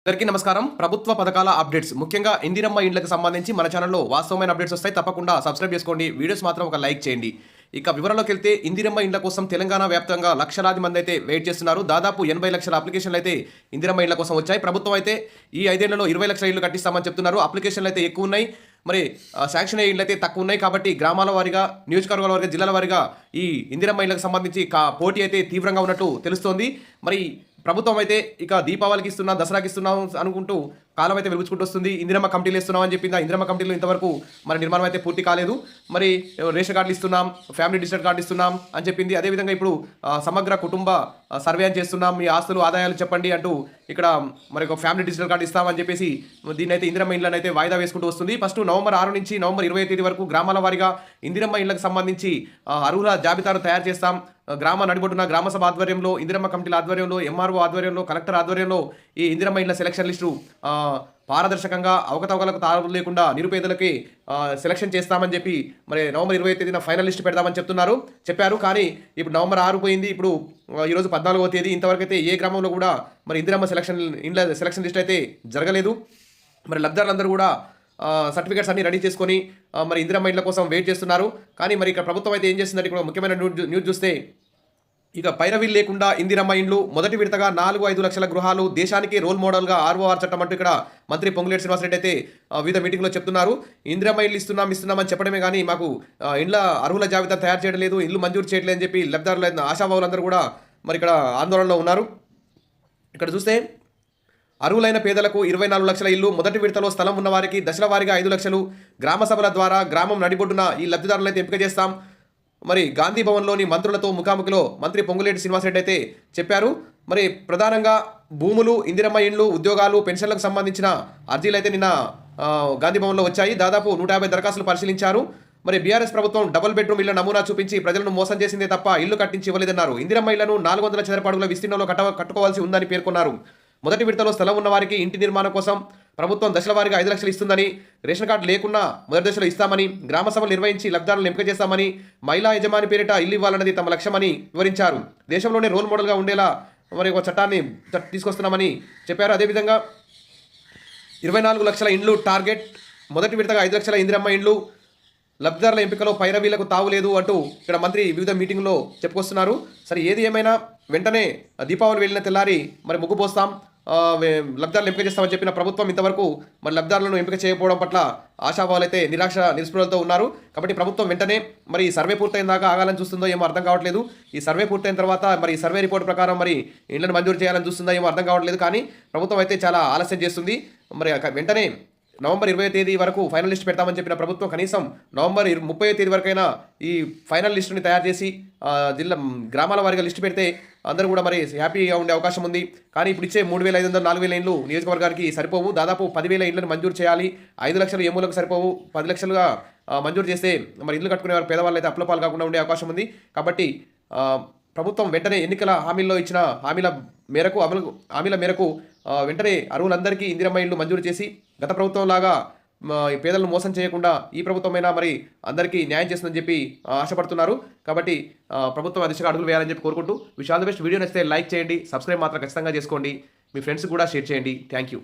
అందరికీ నమస్కారం. ప్రభుత్వ పథకాల అప్డేట్స్, ముఖ్యంగా ఇందిరమ్మ ఇండ్లకు సంబంధించి మన ఛానల్లో వాస్తవమైన అప్డేట్స్ వస్తాయి. తప్పకుండా సబ్స్క్రైబ్ చేసుకోండి. వీడియోస్ మాత్రం ఒక లైక్ చేయండి. ఇక వివరాల్లోకి వెళ్తే, ఇందిరమ్మ ఇండ్ల కోసం తెలంగాణ వ్యాప్తంగా లక్షలాది మంది అయితే వెయిట్ చేస్తున్నారు. దాదాపు 80 లక్షల అప్లికేషన్లు అయితే ఇందిరమ్మ ఇండ్ల కోసం వచ్చాయి. ప్రభుత్వం అయితే ఈ 5 ఏళ్లలో 20 లక్షల ఇళ్లు కట్టిస్తామని చెప్తున్నారు. అప్లికేషన్లు అయితే ఎక్కువ ఉన్నాయి, మరి శాంక్షన్ అయ్యే ఇళ్ళు అయితే తక్కువ ఉన్నాయి. కాబట్టి గ్రామాల వారీగా, నియోజకవర్గాల వారీగా, జిల్లాల వారీగా ఈ ఇందిరమ్మ ఇళ్లకు సంబంధించి పోటీ అయితే తీవ్రంగా ఉన్నట్టు తెలుస్తోంది. మరి ప్రభుత్వం అయితే ఇక దీపావళికి ఇస్తున్నాం, దసరాకి ఇస్తున్నాం అనుకుంటూ కాలం అయితే వెలుగుచుకుంటూ వస్తుంది. ఇందిరమ్మ కమిటీలు ఇస్తున్నామని చెప్పింది. ఆ ఇందిరమ్మ కమిటీలు ఇంతవరకు మరి నిర్మాణం అయితే పూర్తి కాలేదు. మరి రేషన్ కార్డులు ఇస్తున్నాం, ఫ్యామిలీ డిజిటల్ కార్డు ఇస్తున్నాం అని చెప్పింది. అదేవిధంగా ఇప్పుడు సమగ్ర కుటుంబ సర్వే అని చేస్తున్నాం, మీ ఆస్తులు ఆదాయాలు చెప్పండి అంటూ ఇక్కడ మరి ఒక ఫ్యామిలీ డిజిటల్ కార్డు ఇస్తామని చెప్పేసి దీన్ని అయితే ఇందిరమ్మ ఇళ్ళని అయితే వాయిదా వేసుకుంటూ వస్తుంది. ఫస్ట్ నవంబర్ 6 నుంచి నవంబర్ 20 తేదీ వరకు గ్రామాల వారీగా ఇందిరమ్మ ఇళ్లకు సంబంధించి అర్హుల జాబితాను తయారు చేస్తాం. గ్రామ నడిబొడ్డున గ్రామ సభ ఆధ్వర్యంలో, ఇందిరమ్మ కమిటీల ఆధ్వర్యంలో, ఎంఆర్ఓ ఆధ్వర్యంలో, కలెక్టర్ ఆధ్వర్యంలో ఈ ఇందిరమ్మ ఇళ్ల సెలక్షన్ లిస్టు పారదర్శకంగా, అవకతవకలకు తారు లేకుండా నిరుపేదలకి సెలక్షన్ చేస్తామని చెప్పి మరి నవంబర్ 20 తేదీన ఫైనల్ లిస్ట్ పెడదామని చెప్పారు. కానీ ఇప్పుడు నవంబర్ 6 పోయింది. ఇప్పుడు ఈరోజు 14వ తేదీ. ఇంతవరకు అయితే ఏ గ్రామంలో కూడా మరి ఇందిరమ్మ ఇండ్ల సెలక్షన్ లిస్ట్ అయితే జరగలేదు. మరి లబ్ధిదారులందరూ కూడా సర్టిఫికేట్స్ అన్ని రెడీ చేసుకొని మరి ఇందిరమ్మ ఇండ్ల కోసం వెయిట్ చేస్తున్నారు. కానీ మరి ఇక్కడ ప్రభుత్వం అయితే ఏం చేస్తుందంటే, ఇక్కడ ముఖ్యమైన న్యూస్ చూస్తే, ఇక పైరవీలు లేకుండా ఇందిరమ్మ ఇండ్లు మొదటి విడతగా 4-5 లక్షల గృహాలు, దేశానికి రోల్ మోడల్గా ROR చట్టం అంటూ ఇక్కడ మంత్రి పొంగులేటి శ్రీనివాసరెడ్డి అయితే వివిధ మీటింగ్లో చెప్తున్నారు. ఇందిరమ్మ ఇల్లు ఇస్తున్నామని చెప్పడమే కానీ మాకు ఇండ్ల అర్హుల జాబితా తయారు చేయడం లేదు, ఇల్లు మంజూరు చేయట్లేదని చెప్పి లబ్ధిదారుల ఆశాభావులందరూ కూడా మరి ఇక్కడ ఆందోళనలో ఉన్నారు. ఇక్కడ చూస్తే అర్హులైన పేదలకు 24 లక్షల ఇల్లు, మొదటి విడతలో స్థలం ఉన్న వారికి దశల వారీగా 5 లక్షలు, గ్రామ సభల ద్వారా గ్రామం నడిబొడ్డున ఈ లబ్ధిదారులను అయితే ఎంపిక చేస్తాం. మరి గాంధీ భవన్లోని మంత్రులతో ముఖాముఖిలో మంత్రి పొంగులేటి శ్రీనివాసరెడ్డి అయితే చెప్పారు. మరి ప్రధానంగా భూములు, ఇందిరమ్మ ఇండ్లు, ఉద్యోగాలు, పెన్షన్లకు సంబంధించిన అర్జీలు అయితే నిన్న గాంధీ భవన్లో వచ్చాయి. దాదాపు 150 దరఖాస్తులు పరిశీలించారు. మరి బీఆర్ఎస్ ప్రభుత్వం డబుల్ బెడ్రూమ్ ఇళ్ల నమూనా చూపించి ప్రజలను మోసం చేసిందే తప్ప ఇల్లు కట్టించి ఇవ్వలేదన్నారు. ఇందిరమ్మ ఇళ్లను 400 చదరపు అడుగుల విస్తీర్ణంలో కట్టుకోవాల్సి ఉందని పేర్కొన్నారు. మొదటి విడతలో స్థలం ఉన్న వారికి ఇంటి నిర్మాణం కోసం ప్రభుత్వం దశల వారీగా 5 లక్షలు ఇస్తుందని, రేషన్ కార్డు లేకున్నా మొదటి దశలో ఇస్తామని, గ్రామ సభలు నిర్వహించి లబ్ధిదారులను ఎంపిక చేస్తామని, మహిళా యజమాని పేరిట ఇల్లు ఇవ్వాలన్నది తమ లక్ష్యమని వివరించారు. దేశంలోనే రోల్ మోడల్గా ఉండేలా మరి ఒక చట్టాన్ని తీసుకొస్తున్నామని చెప్పారు. అదేవిధంగా 24 లక్షల ఇండ్లు టార్గెట్, మొదటి విడతగా 5 లక్షల ఇందిరమ్మ ఇండ్లు, లబ్ధిదారుల ఎంపికలో పైరవీలకు తావులేదు అంటూ ఇక్కడ మంత్రి వివిధ మీటింగ్లో చెప్పుకొస్తున్నారు. సరే, ఏది ఏమైనా వెంటనే దీపావళి వెళ్ళిన తెల్లారి మరి ముగ్గు పోస్తాం, లబ్ధిదారులు ఎంపిక చేస్తామని చెప్పిన ప్రభుత్వం ఇంతవరకు మరి లబ్ధిదారులను ఎంపిక చేయకపోవడం పట్ల ఆశాభావాలు అయితే నిస్పృహలతో ఉన్నారు. కాబట్టి ప్రభుత్వం వెంటనే మరి సర్వే పూర్తయిన దాకా ఆగాలని చూస్తుందో ఏమో అర్థం కావట్లేదు. ఈ సర్వే పూర్తయిన తర్వాత మరి సర్వే రిపోర్ట్ ప్రకారం మరి ఇళ్లను మంజూరు చేయాలని చూస్తుందో ఏమో అర్థం కావట్లేదు. కానీ ప్రభుత్వం అయితే చాలా ఆలస్యం చేస్తుంది. మరి వెంటనే నవంబర్ 20 తేదీ వరకు ఫైనల్ లిస్ట్ పెడతామని చెప్పిన ప్రభుత్వం కనీసం నవంబర్ 30 తేదీ వరకైనా ఈ ఫైనల్ లిస్టుని తయారు చేసి గ్రామాల వారీగా లిస్టు పెడితే అందరూ కూడా మరి హ్యాపీగా ఉండే అవకాశం ఉంది. కానీ ఇప్పుడు ఇచ్చే 3,500, 4,000 ఇండ్లు నియోజకవర్గానికి సరిపోవు. దాదాపు 10,000 ఇండ్లను మంజూరు చేయాలి. 5 లక్షలు ఏమూలకు సరిపోవు. 10 లక్షలుగా మంజూరు చేస్తే మరి ఇల్లు కట్టుకునే వారు పేదవాళ్ళు అయితే అప్పులపాలు కాకుండా ఉండే అవకాశం ఉంది. కాబట్టి ప్రభుత్వం వెంటనే ఎన్నికల హామీల్లో ఇచ్చిన హామీల మేరకు వెంటనే అర్హులందరికీ ఇందిరమ్మ ఇల్లు మంజూరు చేసి గత ప్రభుత్వం లాగా పేదలను మోసం చేయకుండా ఈ ప్రభుత్వమైనా మరి అందరికీ న్యాయం చేస్తుందని చెప్పి ఆశపడుతున్నారు. కాబట్టి ప్రభుత్వం ఆ దిశగా అడుగులు వేయాలని చెప్పి కోరుకుంటూ, wish all the best. Video నచ్చితే లైక్ చేయండి, సబ్స్క్రైబ్ మాత్రం ఖచ్చితంగా చేసుకోండి, మీ ఫ్రెండ్స్ కూడా షేర్ చేయండి. Thank you.